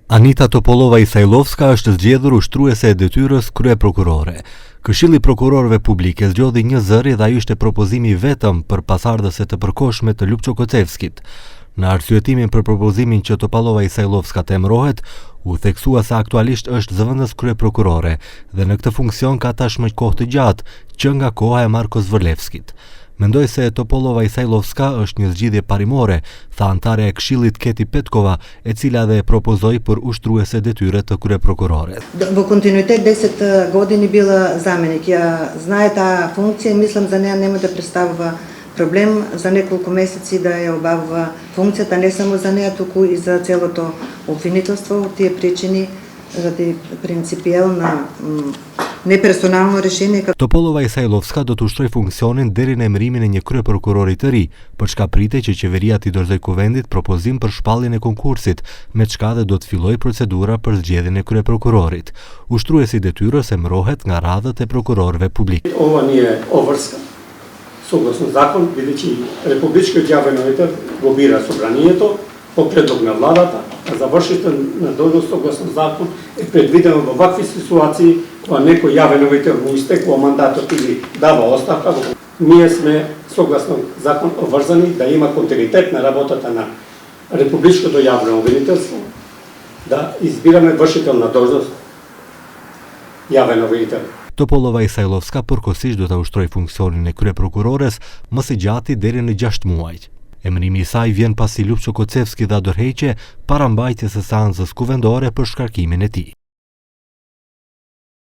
Anita Topolova Isajlovska është zgjedhur ushtruese e detyrës kryeprokurore. Këshilli i Prokurorëve Publike zgjodhi një zëri dhe ai ishte propozimi vetëm për pasardhëse të përkohshme të Lupço Kocevskit. Në arsyetimin për propozimin që Topolova Isajlovska të emërohet, u theksua se aktualisht është zëvendës kryeprokurore dhe në këtë funksion ka tashmë kohë të gjatë që nga koha e Marko Zvorlevskit. Mendoj se Topolova Isajlovska është një zgjidhje parimore, tha antare e Këshillit Keti Petkova, e cila dhe propozoi për ushtruese detyre të kryeprokurore. Во континуитет 10 години била заменик. Я знае таа функција и мислам за неа нема да представува проблем за неколку месеци да ја обавува функцијата, не само за неа, туку и за целото обвинителство, тие причини заради принципиелна неперсонално решение. Topolova Isajlovska do të ushtroj funksionin deri në emërimin e një kryeprokurori të ri, për çka pritej që qeveria t'i dorëzoj kuvendit propozim për shpalljen e konkursit, me çka dhe do të fillojë procedura për zgjedhjen e kryeprokurorit. Ushtruesi i detyrës emërohet nga radhët e prokurorëve publik. Ова не е обврска. Согласно закон, бидејќи Републичкиот јавен одитор го бира собранието по предлог на владата, а завршител на должност согласно закон е предвидено во вакви ситуации кога некој јавен одитор му истекува мандатот или дава оставка. Ние сме согласно закон обврзани да има континуитет на работата на Републичкото јавно обвинителство, да избираме вршител на должност јавен обвинител. Topolova Isajlovska përkohësisht do ta ushtrojë funksionin e kryeprokurores më së gjati deri në 6 muaj. Emërimi i saj vjen pasi Lupço Kocevski dha dorëheqje para mbajtjes së seancës kuvendore për shkarkimin e tij.